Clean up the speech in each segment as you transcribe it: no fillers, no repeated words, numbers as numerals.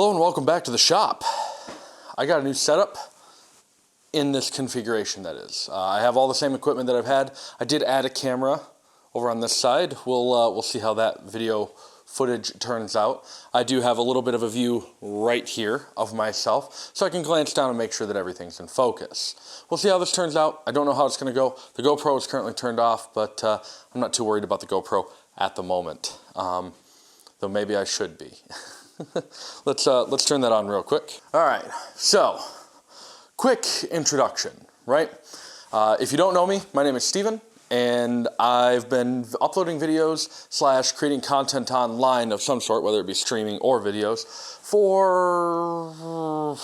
Hello and welcome back to the shop. I got a new setup in this configuration, that is. I have all the same equipment that I've had. I did add a camera over on this side. We'll see how that video footage turns out. I do have a little bit of a view right here of myself, so I can glance down and make sure that everything's in focus. We'll see how this turns out. I don't know how it's gonna go. The GoPro is currently turned off, but I'm not too worried about the GoPro at the moment, though maybe I should be. Let's turn that on real quick. All right, so quick introduction, right? If you don't know me, my name is Steven, and I've been uploading videos / creating content online of some sort, whether it be streaming or videos, for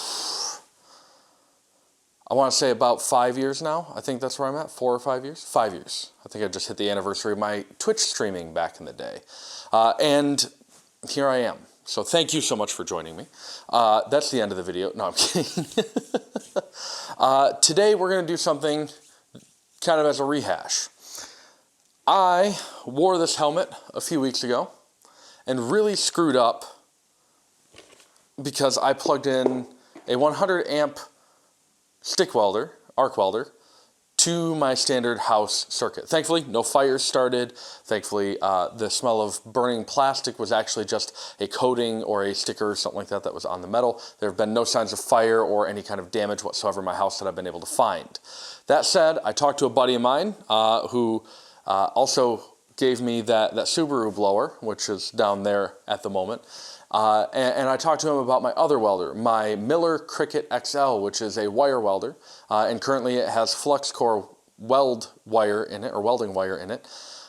I want to say about 5 years now. I think that's where I'm at, 4 or 5 years? 5 years. I think I just hit the anniversary of my Twitch streaming back in the day. And here I am. So thank you so much for joining me. That's the end of the video. No, I'm kidding. Today we're going to do something kind of as a rehash. I wore this helmet a few weeks ago and really screwed up because I plugged in a 100 amp stick welder, arc welder, to my standard house circuit. Thankfully, no fires started. Thankfully, the smell of burning plastic was actually just a coating or a sticker or something like that that was on the metal. There have been no signs of fire or any kind of damage whatsoever in my house that I've been able to find. That said, I talked to a buddy of mine who also gave me that Subaru blower, which is down there at the moment. And I talked to him about my other welder, my Miller Cricket XL, which is a wire welder, and currently it has flux core weld wire in it, or welding wire in it.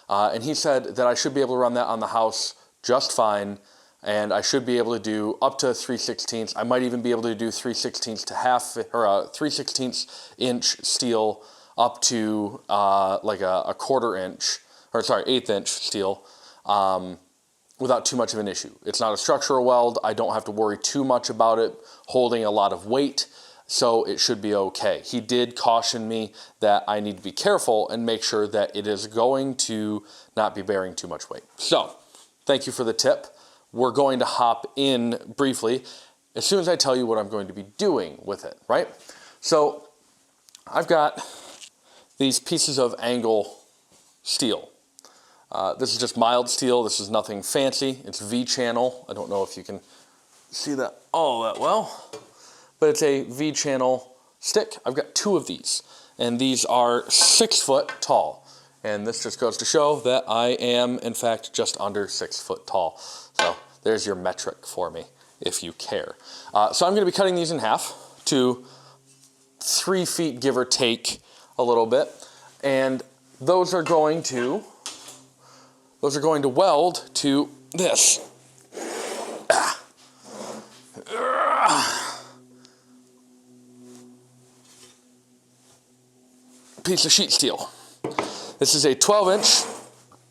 And he said that I should be able to run that on the house just fine, and I should be able to do up to 3/16. I might even be able to do 3/16 to half, or 3/16 inch steel up to like a 1/4 inch, or sorry, 1/8 inch steel. Without too much of an issue. It's not a structural weld. I don't have to worry too much about it holding a lot of weight, so it should be okay. He did caution me that I need to be careful and make sure that it is going to not be bearing too much weight. So, thank you for the tip. We're going to hop in briefly as soon as I tell you what I'm going to be doing with it, right? So, I've got these pieces of angle steel. This is just mild steel. This is nothing fancy. It's V-channel. I don't know if you can see that all that well, but it's a V-channel stick. I've got 2 of these, and these are 6 foot tall. And this just goes to show that I am, in fact, just under 6 foot tall. So there's your metric for me, if you care. So I'm going to be cutting these in half to 3 feet, give or take a little bit. And those are going to weld to this. Piece of sheet steel. This is a 12 inch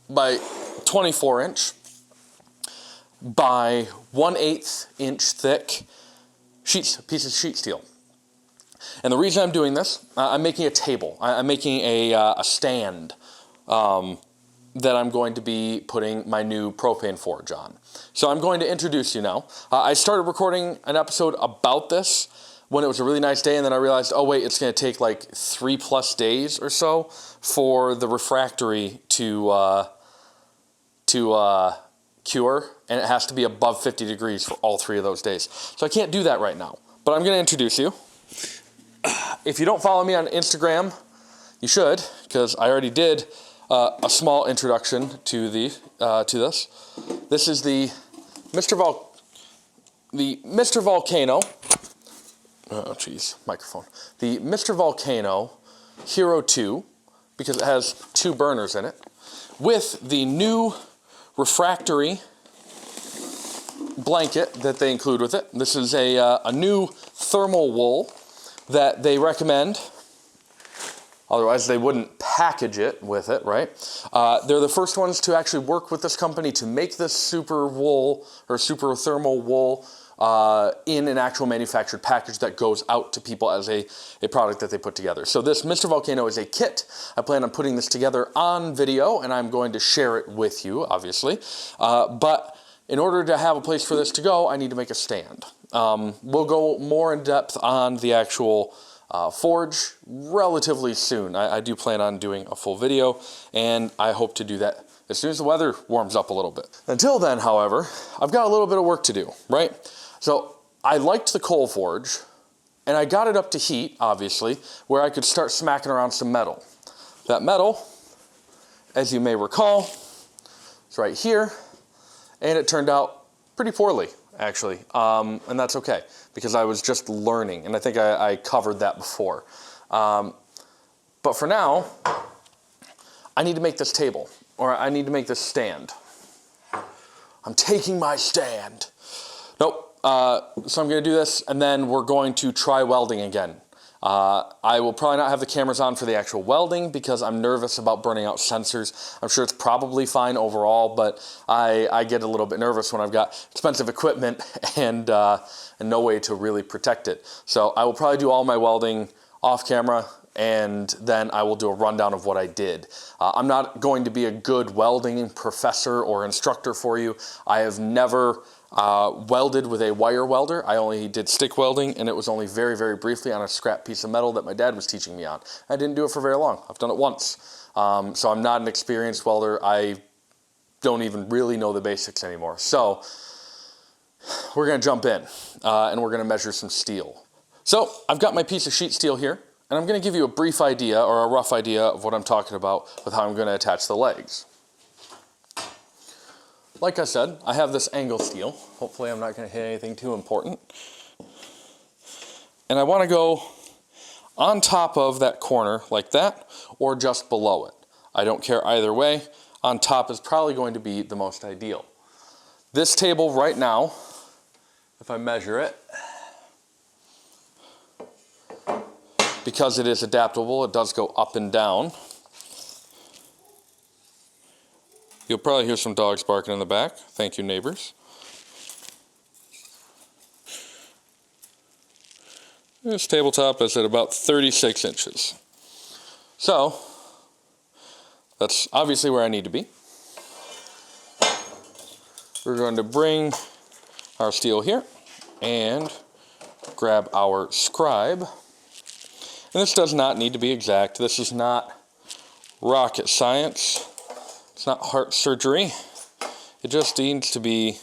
by 24 inch by 1/8 inch thick piece of sheet steel. And the reason I'm doing this, I'm making a table. I'm making a stand that I'm going to be putting my new propane forge on. So I'm going to introduce you now. I started recording an episode about this when it was a really nice day, and then I realized, oh wait, it's gonna take like 3+ days or so for the refractory to cure, and it has to be above 50 degrees for all 3 of those days. So I can't do that right now, but I'm gonna introduce you. If you don't follow me on Instagram, you should, because I already did a small introduction to this. This is the Mr. Volcano. Oh geez, microphone. The Mr. Volcano Hero 2, because it has 2 burners in it, with the new refractory blanket that they include with it. This is a new thermal wool that they recommend. Otherwise, they wouldn't package it with it, right? They're the first ones to actually work with this company to make this super wool or super thermal wool in an actual manufactured package that goes out to people as a product that they put together. So this Mr. Volcano is a kit. I plan on putting this together on video, and I'm going to share it with you, obviously. But in order to have a place for this to go, I need to make a stand. We'll go more in depth on the actual forge relatively soon. I do plan on doing a full video, and I hope to do that as soon as the weather warms up a little bit. Until then, however, I've got a little bit of work to do, right? So I liked the coal forge, and I got it up to heat, obviously, where I could start smacking around some metal. That metal, as you may recall, is right here, and it turned out pretty poorly, actually, and that's okay, because I was just learning, and I think I covered that before. But for now, I need to make this table, or I need to make this stand. I'm taking my stand. Nope. So I'm going to do this, and then we're going to try welding again. I will probably not have the cameras on for the actual welding because I'm nervous about burning out sensors. I'm sure it's probably fine overall, but I get a little bit nervous when I've got expensive equipment and no way to really protect it. So I will probably do all my welding off camera, and then I will do a rundown of what I did. I'm not going to be a good welding professor or instructor for you. I have never welded with a wire welder. I only did stick welding, and it was only very, very briefly on a scrap piece of metal that my dad was teaching me on. I didn't do it for very long. I've done it once. So I'm not an experienced welder. I don't even really know the basics anymore. So we're gonna jump in and we're gonna measure some steel. So I've got my piece of sheet steel here, and I'm going to give you a brief idea or a rough idea of what I'm talking about with how I'm going to attach the legs. Like I said, I have this angle steel. Hopefully I'm not going to hit anything too important. And I want to go on top of that corner like that, or just below it. I don't care either way. On top is probably going to be the most ideal. This table right now, if I measure it, because it is adaptable, it does go up and down. You'll probably hear some dogs barking in the back. Thank you, neighbors. This tabletop is at about 36 inches. So, that's obviously where I need to be. We're going to bring our steel here and grab our scribe. And this does not need to be exact. This is not rocket science. It's not heart surgery. It just needs to be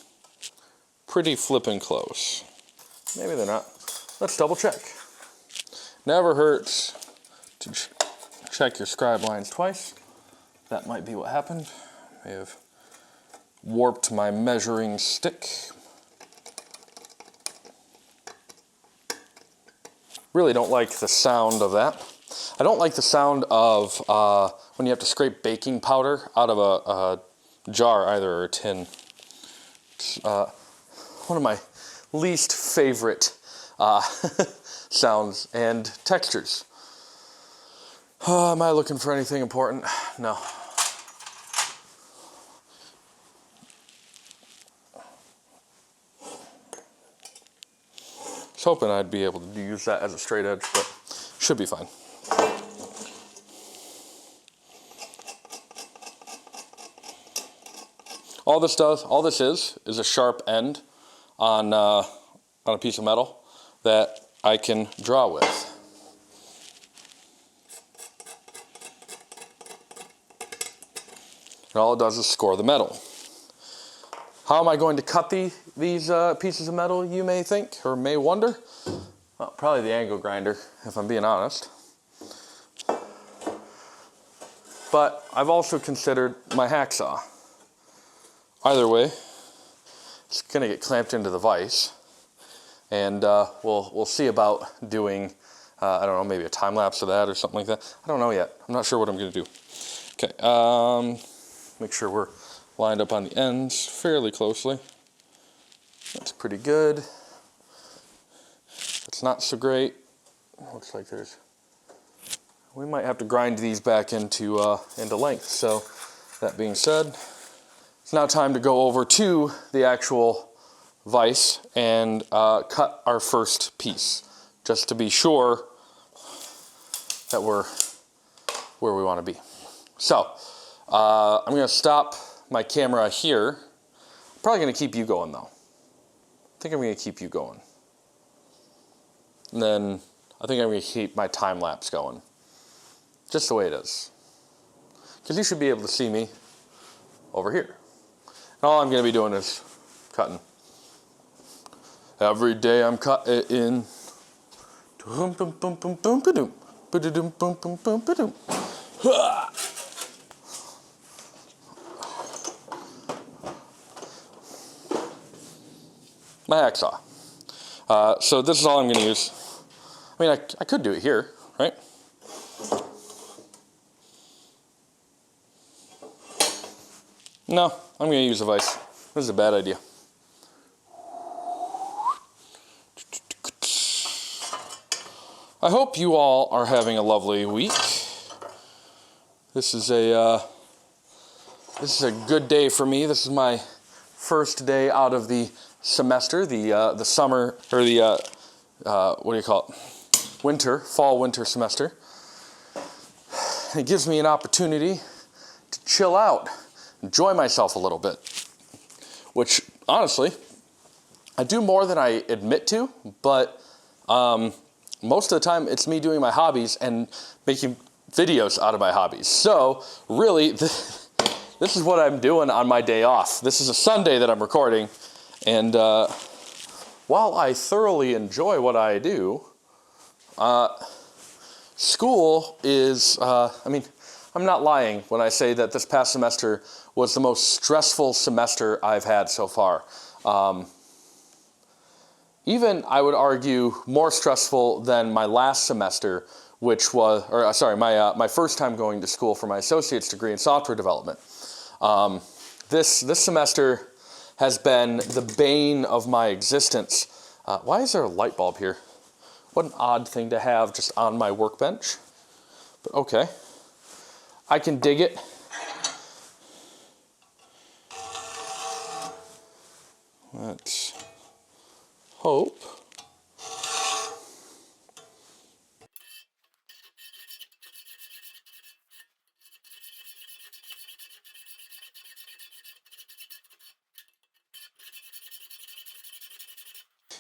pretty flippin' close. Maybe they're not. Let's double check. Never hurts to check your scribe lines twice. That might be what happened. I may have warped my measuring stick. Really don't like the sound of that. I don't like the sound of when you have to scrape baking powder out of a jar either, or a tin. It's one of my least favorite sounds and textures. Am I looking for anything important? No. I was hoping I'd be able to use that as a straight edge, but should be fine. All this is a sharp end on a piece of metal that I can draw with. And all it does is score the metal. How am I going to cut these pieces of metal, you may think, or may wonder? Well, probably the angle grinder, if I'm being honest. But I've also considered my hacksaw. Either way, it's going to get clamped into the vise. And we'll see about doing, I don't know, maybe a time lapse of that or something like that. I don't know yet. I'm not sure what I'm going to do. Okay, make sure we're lined up on the ends fairly closely. That's pretty good. It's not so great. Looks like we might have to grind these back into length. So that being said, it's now time to go over to the actual vise and cut our first piece, just to be sure that we're where we want to be. So I'm going to stop my camera here. I'm probably going to keep you going though. I think I'm going to keep you going. And then I think I'm going to keep my time lapse going. Just the way it is. Because you should be able to see me over here. And all I'm going to be doing is cutting. Every day I'm cutting. My hacksaw. So this is all I'm going to use. I mean, I could do it here, right? No, I'm going to use a vise. This is a bad idea. I hope you all are having a lovely week. This is a good day for me. This is my first day out of the semester, the summer, or the what do you call it? Fall winter semester. It gives me an opportunity to chill out, enjoy myself a little bit, which honestly I do more than I admit to, but most of the time it's me doing my hobbies and making videos out of my hobbies. So really, this is what I'm doing on my day off. This is a Sunday that I'm recording, and while I thoroughly enjoy what I do, school is, I mean, I'm not lying when I say that this past semester was the most stressful semester I've had so far. Even, I would argue, more stressful than my last semester, which was, or sorry, my first time going to school for my associate's degree in software development. This semester has been the bane of my existence. Why is there a light bulb here? What an odd thing to have just on my workbench. But okay, I can dig it. Let's hope.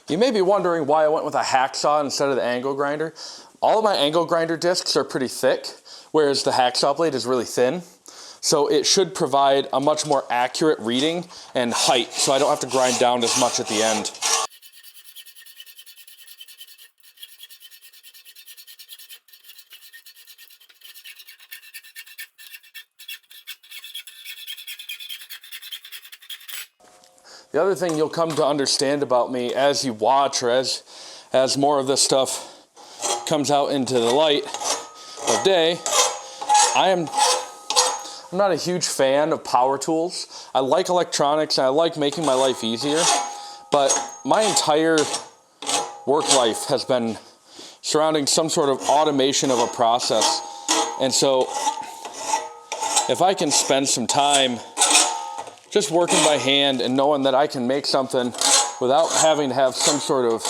You may be wondering why I went with a hacksaw instead of the angle grinder. All of my angle grinder discs are pretty thick, whereas the hacksaw blade is really thin. So it should provide a much more accurate reading and height, so I don't have to grind down as much at the end. The other thing you'll come to understand about me as you watch, or as more of this stuff comes out into the light of day, I'm not a huge fan of power tools. I like electronics and I like making my life easier, but my entire work life has been surrounding some sort of automation of a process. And so if I can spend some time just working by hand and knowing that I can make something without having to have some sort of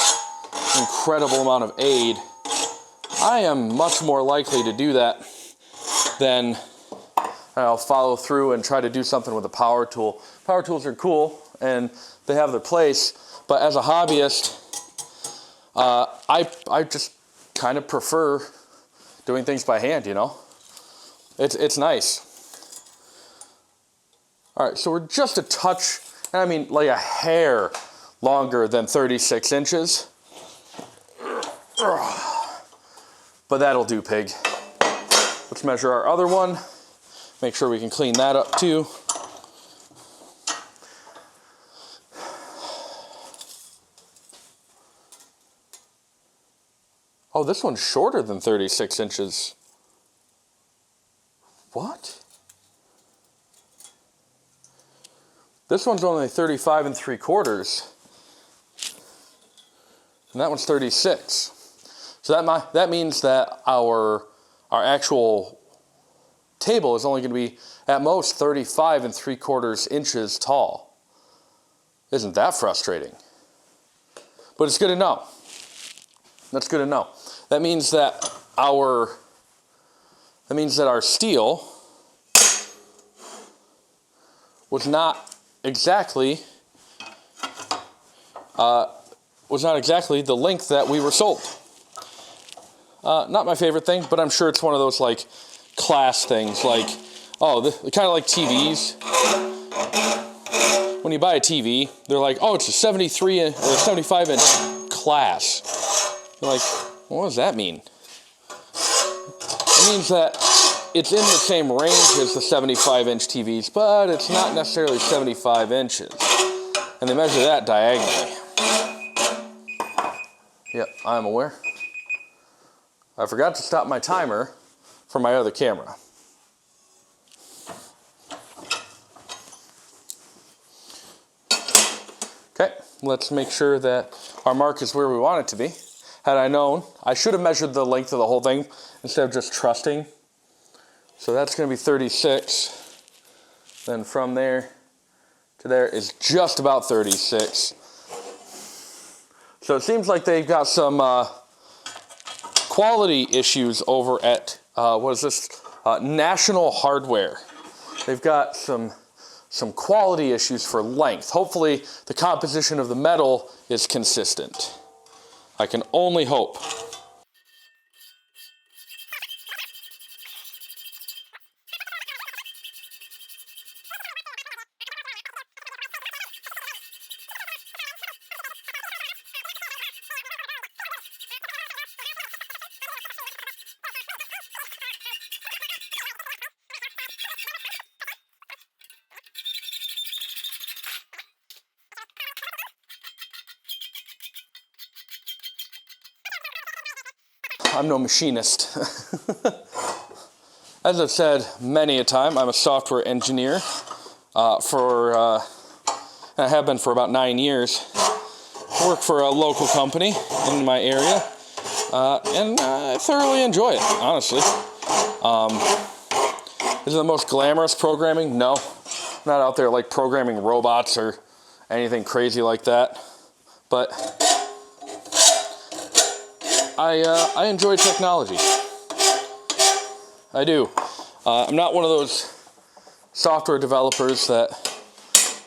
incredible amount of aid, I am much more likely to do that than I'll follow through and try to do something with a power tool. Power tools are cool and they have their place, but as a hobbyist, I just kind of prefer doing things by hand, you know? It's nice. All right, so we're just a touch, and I mean like a hair longer than 36 inches. But that'll do, pig. Let's measure our other one. Make sure we can clean that up too. Oh, this one's shorter than 36 inches. What? This one's only 35 3/4, and that one's 36. So that means that our actual table is only going to be at most 35 3/4 inches tall. Isn't that frustrating? But it's good to know. That's good to know. That means that our steel was not exactly the length that we were sold. Not my favorite thing, but I'm sure it's one of those like class things, like, oh, kind of like TVs. When you buy a TV, they're like, oh, it's a 73 or 75 inch class. You're like, well, what does that mean? It means that it's in the same range as the 75 inch TVs, but it's not necessarily 75 inches. And they measure that diagonally. Yep, I'm aware. I forgot to stop my timer for my other camera. Okay, let's make sure that our mark is where we want it to be. Had I known, I should have measured the length of the whole thing instead of just trusting. So that's going to be 36. Then from there to there is just about 36. So it seems like they've got some quality issues over at, what is this? National Hardware. They've got some quality issues for length. Hopefully the composition of the metal is consistent. I can only hope. I'm no machinist. As I've said many a time, I'm a software engineer I have been for about 9 years. I work for a local company in my area, and I thoroughly enjoy it, honestly. Is it the most glamorous programming? No. I'm not out there like programming robots or anything crazy like that, but I enjoy technology. I do. I'm not one of those software developers that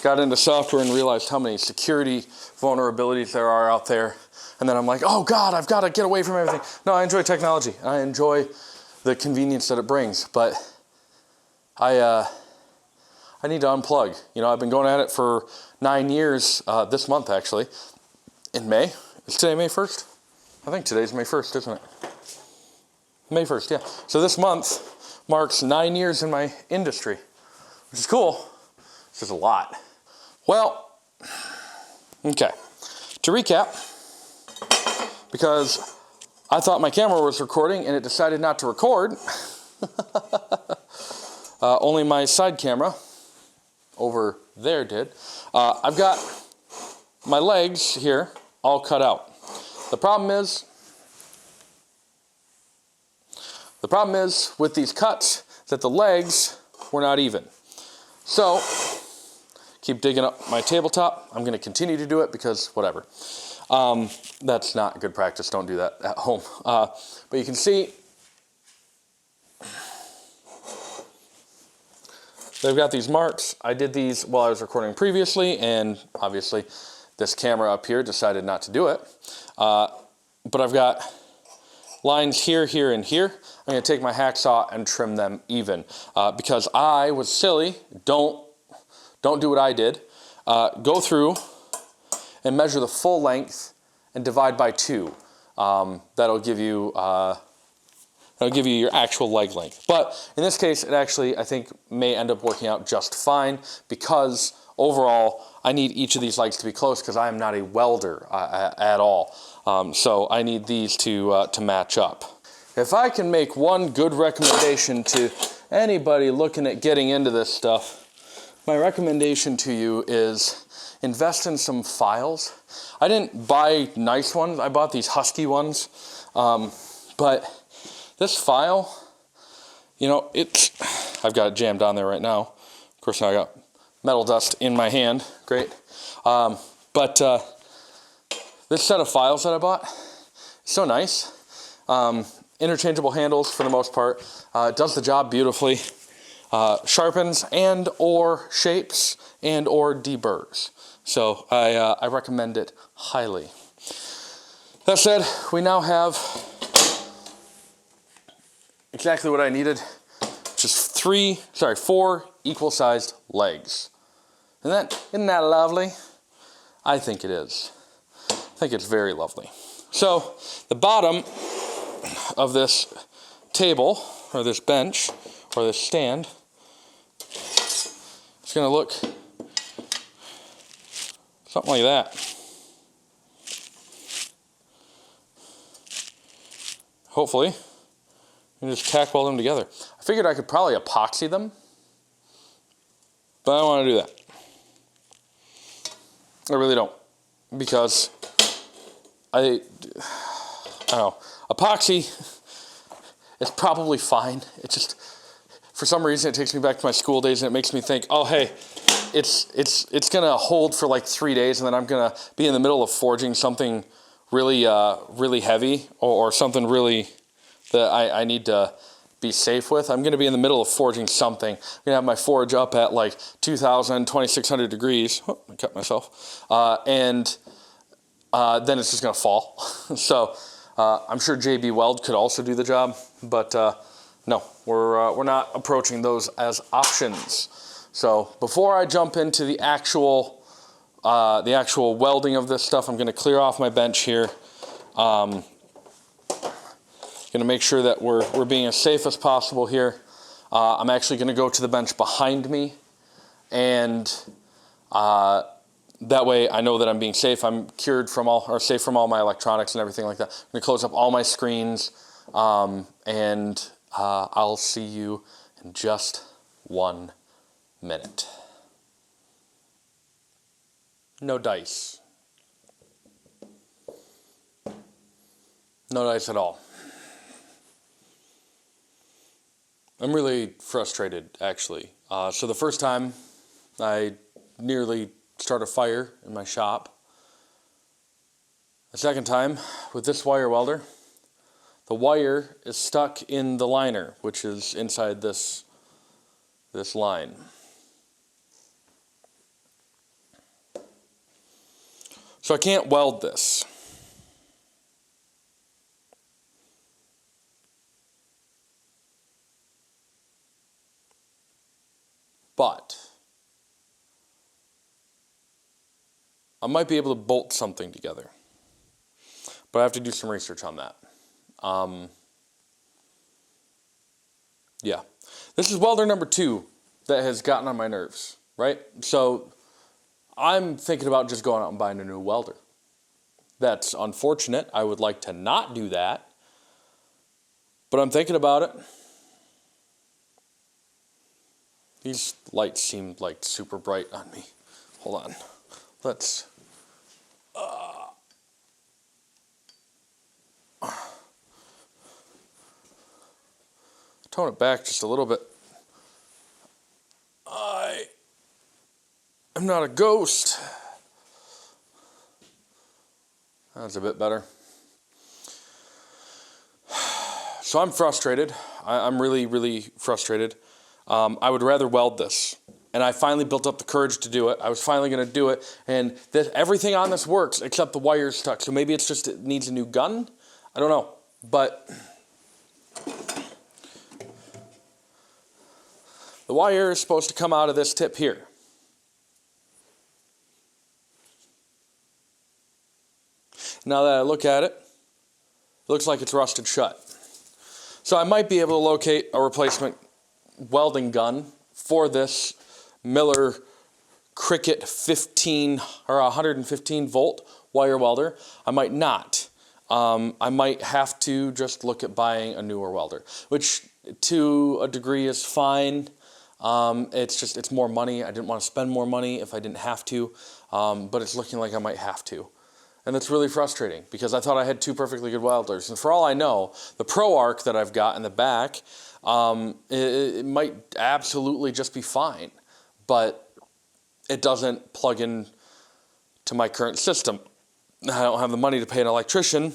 got into software and realized how many security vulnerabilities there are out there. And then I'm like, oh God, I've got to get away from everything. No, I enjoy technology. I enjoy the convenience that it brings, but I need to unplug. You know, I've been going at it for 9 years, this month actually, in May. Is today May 1st? I think today's May 1st, isn't it? May 1st, yeah. So this month marks 9 years in my industry, which is cool. It's just a lot. Well, okay. To recap, because I thought my camera was recording and it decided not to record, only my side camera over there did. I've got my legs here all cut out. The problem is with these cuts that the legs were not even. So, keep digging up my tabletop. I'm going to continue to do it because whatever. That's not good practice. Don't do that at home. But you can see they've got these marks. I did these while I was recording previously, and obviously this camera up here decided not to do it. But I've got lines here, here, and here. I'm going to take my hacksaw and trim them even because I was silly. Don't do what I did. Go through and measure the full length and divide by 2. That'll give you your actual leg length. But in this case, it actually, I think, may end up working out just fine because overall, I need each of these legs to be close because I am not a welder at all. So I need these to match up. If I can make one good recommendation to anybody looking at getting into this stuff, my recommendation to you is invest in some files. I didn't buy nice ones. I bought these Husky ones. But this file, you know, I've got it jammed on there right now. Of course, now I got metal dust in my hand. Great. But this set of files that I bought is so nice. Interchangeable handles for the most part. Does the job beautifully. Sharpens and or shapes and or deburrs. So I recommend it highly. That said, we now have exactly what I needed. Just four equal-sized legs. Isn't that lovely? I think it is. I think it's very lovely. So the bottom of this table, or this bench, or this stand, it's going to look something like that. Hopefully, you can just tack weld them together. I figured I could probably epoxy them, but I don't want to do that. I really don't, because I don't know. Epoxy is probably fine. It just, for some reason, it takes me back to my school days, and it makes me think, oh hey, it's gonna hold for like 3 days, and then I'm gonna be in the middle of forging something really really heavy, or something really that I need to be safe with. I'm gonna be in the middle of forging something. I'm gonna have my forge up at like 2,000, 2,600 degrees. Oh, I cut myself. And then it's just gonna fall. So I'm sure JB Weld could also do the job, but no, we're not approaching those as options. So before I jump into the actual welding of this stuff, I'm going to clear off my bench here. Going to make sure that we're being as safe as possible here. I'm actually going to go to the bench behind me, and that way I know that I'm being safe. I'm safe from all my electronics and everything like that. I'm going to close up all my screens, and I'll see you in just 1 minute. No dice. No dice at all. I'm really frustrated, actually. So the first time I nearly started a fire in my shop. The second time with this wire welder, the wire is stuck in the liner, which is inside this line. So I can't weld this. But I might be able to bolt something together. But I have to do some research on that. Yeah. This is welder number 2 that has gotten on my nerves, right? So I'm thinking about just going out and buying a new welder. That's unfortunate. I would like to not do that. But I'm thinking about it. These lights seem like super bright on me. Hold on. Let's... tone it back just a little bit. I'm not a ghost. That's a bit better. So I'm frustrated. I'm really, really frustrated. I would rather weld this. And I finally built up the courage to do it. I was finally going to do it. And everything on this works except the wire's stuck. So maybe it's just it needs a new gun? I don't know. But the wire is supposed to come out of this tip here. Now that I look at it, it looks like it's rusted shut. So I might be able to locate a replacement welding gun for this Miller Cricket 15 or 115 volt wire welder. I might not. I might have to just look at buying a newer welder, which to a degree is fine. It's more money. I didn't want to spend more money if I didn't have to, but it's looking like I might have to. And it's really frustrating because I thought I had 2 perfectly good welders. And for all I know, the Pro Arc that I've got in the back, it might absolutely just be fine, but it doesn't plug in to my current system. I don't have the money to pay an electrician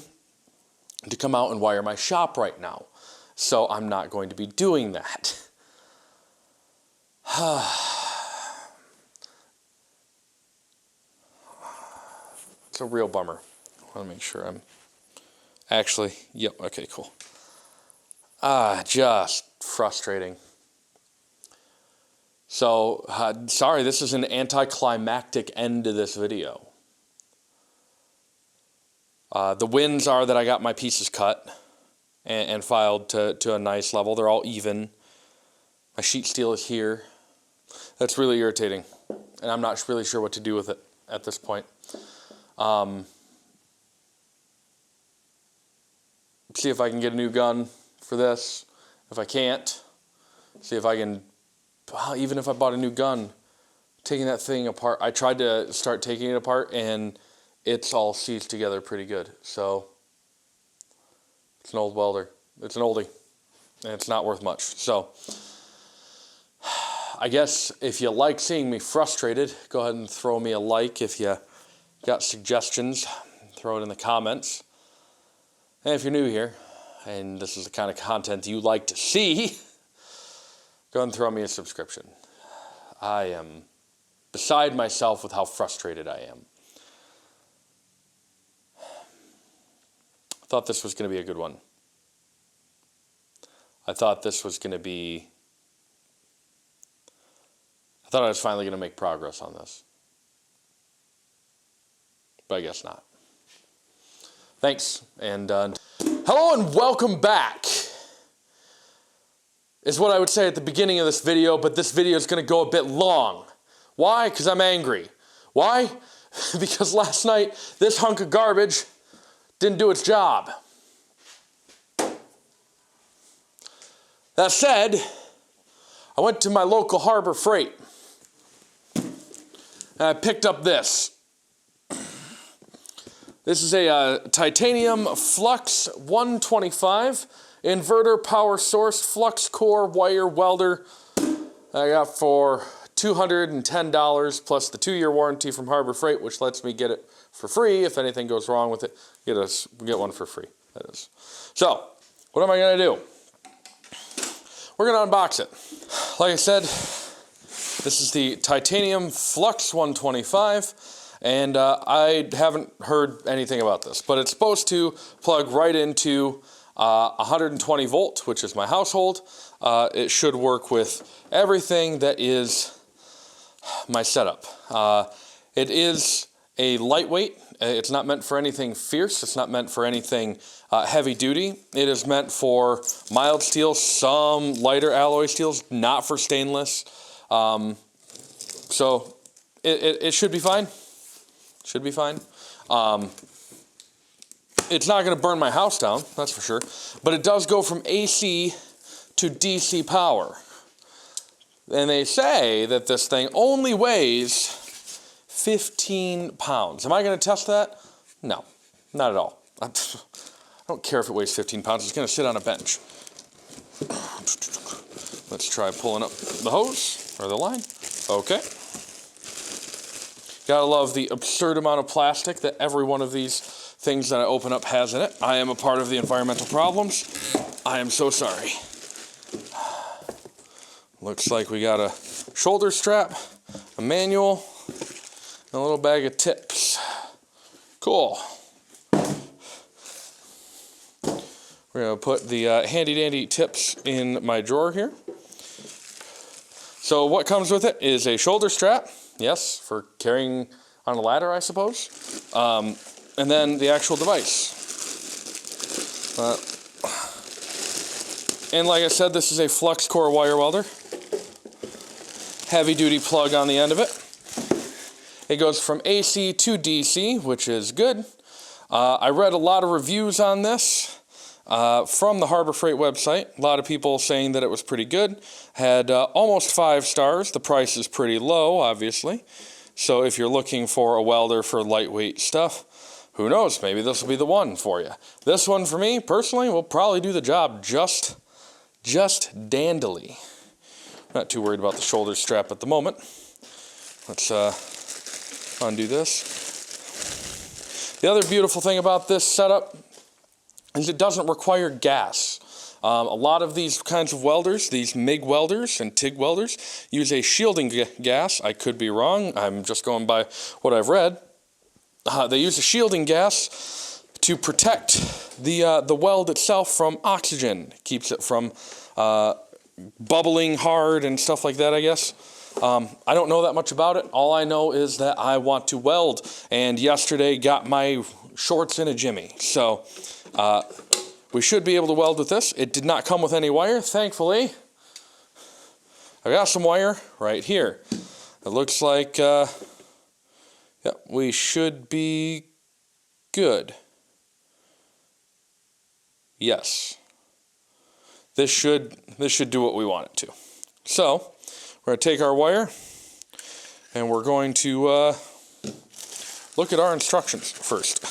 to come out and wire my shop right now. So I'm not going to be doing that. It's a real bummer. I want to make sure I'm actually, yep, okay, cool. Just frustrating. So, sorry, this is an anticlimactic end to this video. The wins are that I got my pieces cut and filed to a nice level. They're all even. My sheet steel is here. That's really irritating, and I'm not really sure what to do with it at this point. See if I can get a new gun for this. If I can't, see if I can, even if I bought a new gun, taking that thing apart. I tried to start taking it apart, and it's all seized together pretty good. So it's an old welder. It's an oldie, and it's not worth much. So I guess if you like seeing me frustrated, go ahead and throw me a like. If you got suggestions, throw it in the comments. And if you're new here, and this is the kind of content you like to see, go ahead and throw me a subscription. I am beside myself with how frustrated I am. I thought this was going to be a good one. I thought I was finally going to make progress on this. But I guess not. Thanks, and hello and welcome back, is what I would say at the beginning of this video, but this video is going to go a bit long. Why? Because I'm angry. Why? Because last night, this hunk of garbage didn't do its job. That said, I went to my local Harbor Freight, and I picked up this. This is a titanium Flux 125 inverter power source flux core wire welder I got for $210 plus the 2-year warranty from Harbor Freight, which lets me get it for free. If anything goes wrong with it, get one for free. That is. So, what am I going to do? We're going to unbox it. Like I said, this is the titanium Flux 125. And I haven't heard anything about this, but it's supposed to plug right into 120 volt, which is my household. It should work with everything that is my setup. It is a lightweight. It's not meant for anything fierce. It's not meant for anything heavy duty. It is meant for mild steel, some lighter alloy steels, not for stainless. So it should be fine. Should be fine. It's not going to burn my house down, that's for sure. But it does go from AC to DC power. And they say that this thing only weighs 15 pounds. Am I going to test that? No, not at all. I don't care if it weighs 15 pounds. It's going to sit on a bench. Let's try pulling up the hose or the line. Okay. Gotta love the absurd amount of plastic that every one of these things that I open up has in it. I am a part of the environmental problems. I am so sorry. Looks like we got a shoulder strap, a manual, and a little bag of tips. Cool. We're gonna put the handy dandy tips in my drawer here. So what comes with it is a shoulder strap. Yes, for carrying on a ladder, I suppose. And then the actual device. And like I said, this is a flux core wire welder. Heavy duty plug on the end of it. It goes from AC to DC, which is good. I read a lot of reviews on this from the Harbor Freight website. A lot of people saying that it was pretty good. Had almost 5 stars. The price is pretty low, obviously. So if you're looking for a welder for lightweight stuff, who knows? Maybe this will be the one for you. This one for me, personally, will probably do the job just dandily. Not too worried about the shoulder strap at the moment. Let's undo this. The other beautiful thing about this setup is it doesn't require gas. A lot of these kinds of welders, these MIG welders and TIG welders, use a shielding gas. I could be wrong. I'm just going by what I've read. They use a shielding gas to protect the weld itself from oxygen. Keeps it from bubbling hard and stuff like that, I guess. I don't know that much about it. All I know is that I want to weld, and yesterday got my shorts in a jimmy. So we should be able to weld with this. It did not come with any wire, thankfully. I got some wire right here. It looks like we should be good. Yes. This should do what we want it to. So we're going to take our wire and we're going to look at our instructions first.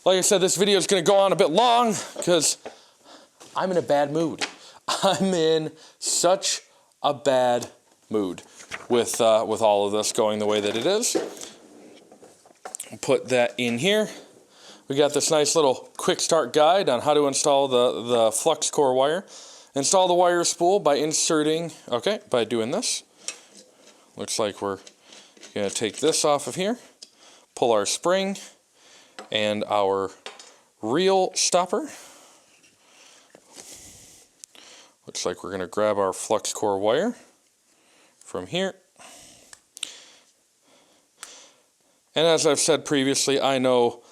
Like I said, this video is going to go on a bit long because I'm in a bad mood. I'm in such a bad mood with all of this going the way that it is. Put that in here. We got this nice little quick start guide on how to install the flux core wire. Install the wire spool by by doing this. Looks like we're going to take this off of here, pull our spring and our reel stopper. Looks like we're going to grab our flux core wire from here. And as I've said previously, I know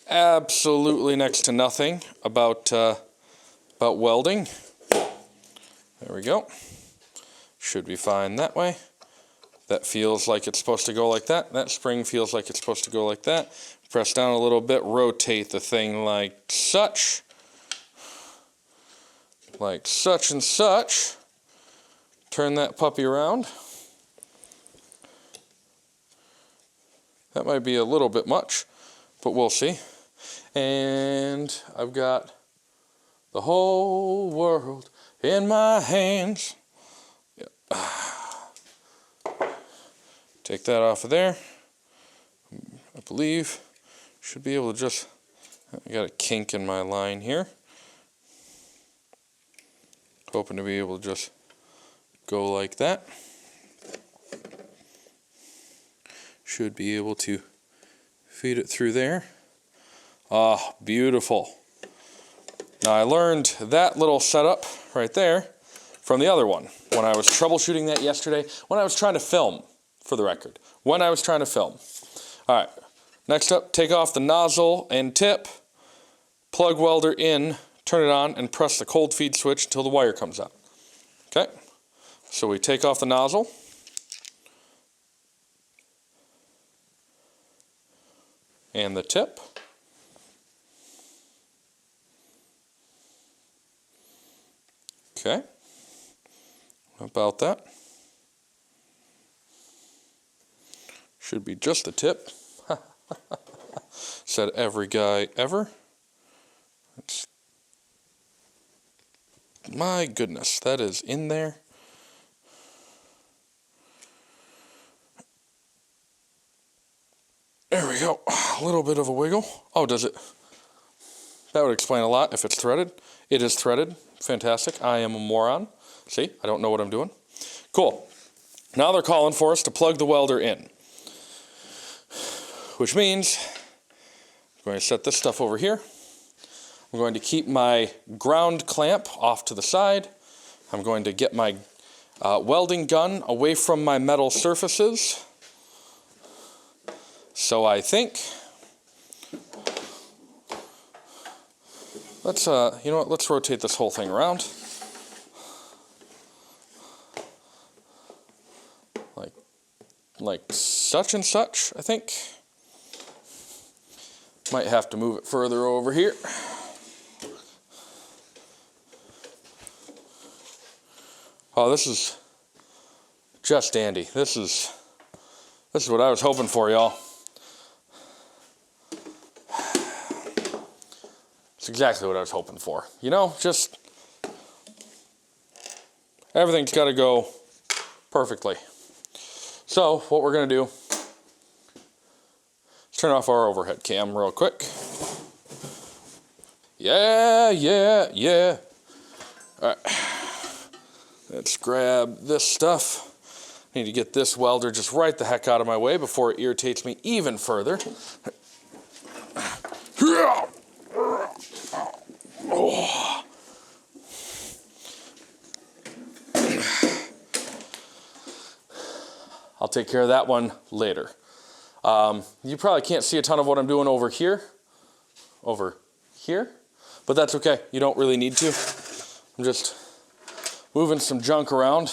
absolutely next to nothing about welding. There we go. Should be fine that way. That feels like it's supposed to go like that. That spring feels like it's supposed to go like that. Press down a little bit, rotate the thing like such. Like such and such. Turn that puppy around. That might be a little bit much, but we'll see. And I've got the whole world in my hands. Yep. Take that off of there. I believe should be able to just, I got a kink in my line here. Hoping to be able to just go like that. Should be able to feed it through there. Ah, beautiful. Now I learned that little setup right there from the other one when I was troubleshooting that yesterday, when I was trying to film, for the record. When I was trying to film. All right, next up, take off the nozzle and tip, plug welder in, turn it on, and press the cold feed switch until the wire comes out. Okay, so we take off the nozzle. And the tip. Okay, about that. Should be just the tip. Said every guy ever. My goodness, that is in there. There we go. A little bit of a wiggle. Oh, does it? That would explain a lot if it's threaded. It is threaded. Fantastic. I am a moron. See, I don't know what I'm doing. Cool. Now they're calling for us to plug the welder in. Which means I'm going to set this stuff over here. I'm going to keep my ground clamp off to the side. I'm going to get my welding gun away from my metal surfaces. So I think, let's, you know what, let's rotate this whole thing around. Like such and such, I think. Might have to move it further over here. Oh, this is just dandy. This is what I was hoping for, y'all. It's exactly what I was hoping for. You know, just everything's got to go perfectly. So what we're going to do is turn off our overhead cam real quick. Yeah. All right. Let's grab this stuff. I need to get this welder just right the heck out of my way before it irritates me even further. I'll take care of that one later. You probably can't see a ton of what I'm doing over here, but that's okay. You don't really need to. I'm just moving some junk around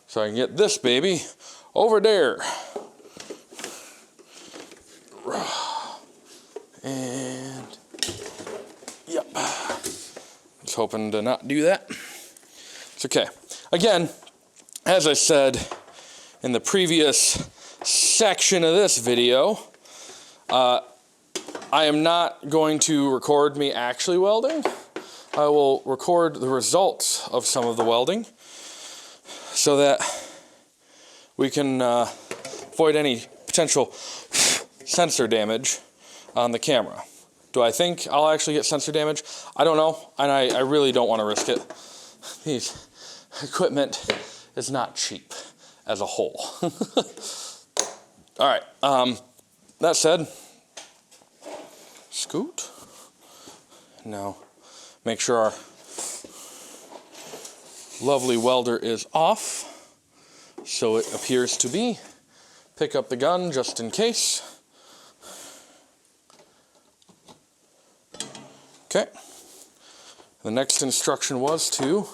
so I can get this baby over there. And yep, just hoping to not do that. It's okay. Again, as I said in the previous section of this video, I am not going to record me actually welding. I will record the results of some of the welding so that we can avoid any potential sensor damage on the camera. Do I think I'll actually get sensor damage? I don't know, and I really don't want to risk it. These equipment is not cheap as a whole. All right, that said, scoot. Now, make sure our lovely welder is off, so it appears to be. Pick up the gun just in case. Okay. The next instruction was to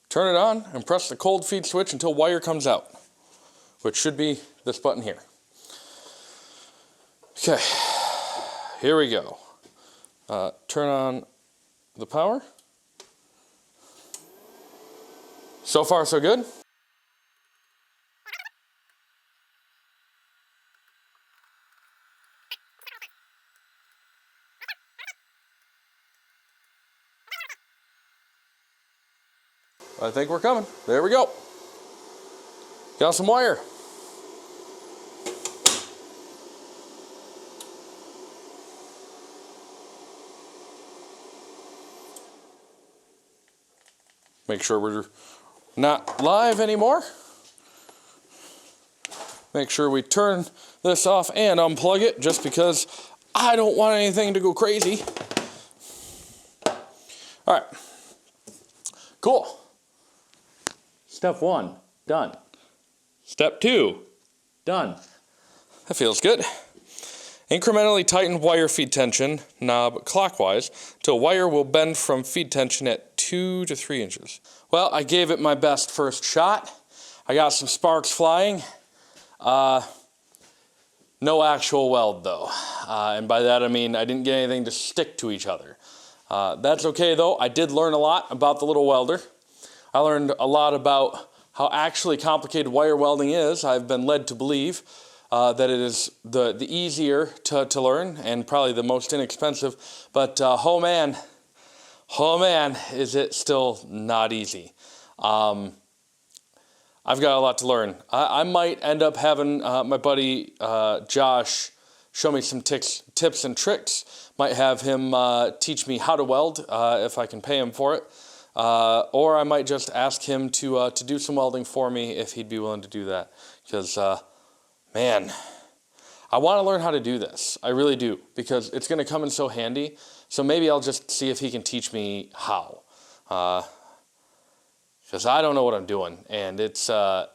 turn it on and press the cold feed switch until wire comes out, which should be this button here. Okay, here we go. Turn on the power. So far, so good. I think we're coming. There we go. Got some wire. Make sure we're not live anymore. Make sure we turn this off and unplug it just because I don't want anything to go crazy. All right. Cool. Step 1, done. Step 2, done. That feels good. Incrementally tighten wire feed tension knob clockwise till wire will bend from feed tension at 2 to 3 inches. Well, I gave it my best first shot. I got some sparks flying. No actual weld though. And by that I mean I didn't get anything to stick to each other. That's okay though. I did learn a lot about the little welder. I learned a lot about how actually complicated wire welding is. I've been led to believe that it is the easier to learn and probably the most inexpensive. But oh man, is it still not easy. I've got a lot to learn. I might end up having my buddy Josh show me some tips and tricks. Might have him teach me how to weld if I can pay him for it. Or I might just ask him to do some welding for me if he'd be willing to do that. Because, man, I want to learn how to do this. I really do. Because it's going to come in so handy. So maybe I'll just see if he can teach me how. Because I don't know what I'm doing. And it's a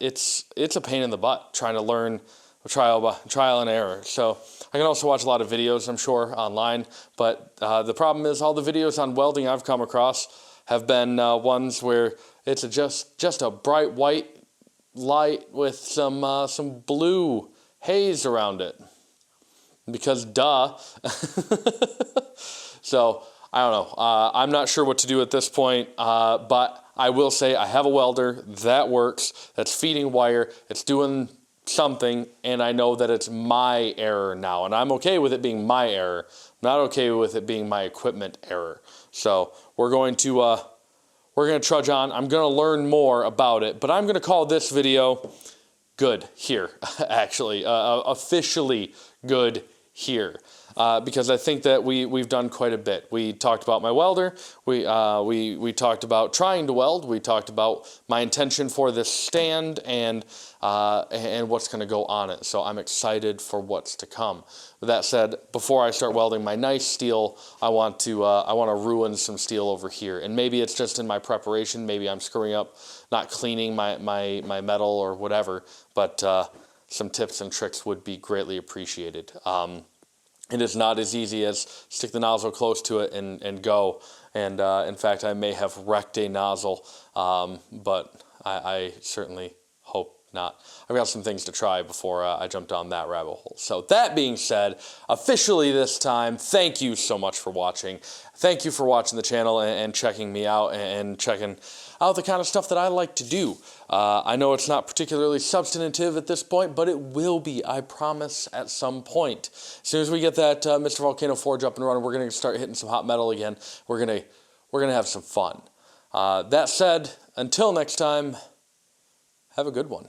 pain in the butt trying to learn trial and error. So I can also watch a lot of videos, I'm sure, online. But the problem is all the videos on welding I've come across have been ones where it's just a bright white light with some blue haze around it. Because duh. So I don't know. I'm not sure what to do at this point, but I will say I have a welder that works, that's feeding wire, it's doing something, and I know that it's my error now, and I'm okay with it being my error. I'm not okay with it being my equipment error. So we're going to trudge on. I'm going to learn more about it, but I'm going to call this video good here, actually, officially good here. Because I think that we've done quite a bit. We talked about my welder. We talked about trying to weld. We talked about my intention for this stand and what's going to go on it. So I'm excited for what's to come. With that said, before I start welding my nice steel, I want to ruin some steel over here. And maybe it's just in my preparation. Maybe I'm screwing up, not cleaning my metal or whatever. But some tips and tricks would be greatly appreciated. It is not as easy as stick the nozzle close to it and go. And in fact, I may have wrecked a nozzle, but I certainly hope not. I've got some things to try before I jump down that rabbit hole. So that being said, officially this time, thank you so much for watching. Thank you for watching the channel and checking me out and checking out the kind of stuff that I like to do. I know it's not particularly substantive at this point, but it will be, I promise, at some point. As soon as we get that Mr. Volcano Forge up and running, we're going to start hitting some hot metal again. We're gonna have some fun. That said, until next time, have a good one.